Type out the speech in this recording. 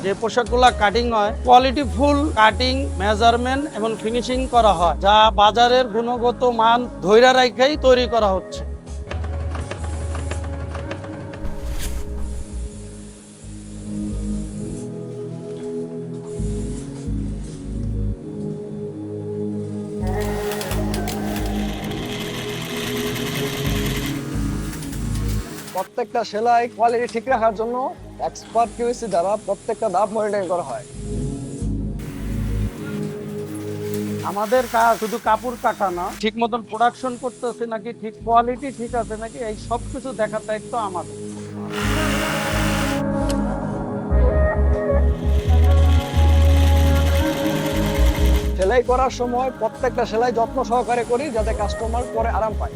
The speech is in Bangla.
যে পোশাকগুলা কাটিং হয় কোয়ালিটি ফুল কাটিং মেজারমেন্ট এবং ফিনিশিং করা হয়, যা বাজারের গুণগত মান ধৈর্য রাখাই তৈরি করা হচ্ছে। প্রত্যেকটা সেলাই কোয়ালিটি ঠিক রাখার জন্য এক্সপার্ট কিউসি দ্বারা প্রত্যেকটা ধাপ মনিটরিং করা হয়। আমাদের কাজ শুধু কাপড় কাটা না, ঠিক মতন প্রোডাকশন করতেছে নাকি, ঠিক কোয়ালিটি ঠিক আছে নাকি, এই সব কিছু দেখার দায়িত্ব আমাদের। সেলাই করার সময় প্রত্যেকটা সেলাই যত্ন সহকারে করি যাতে কাস্টমার পরে আরাম পায়।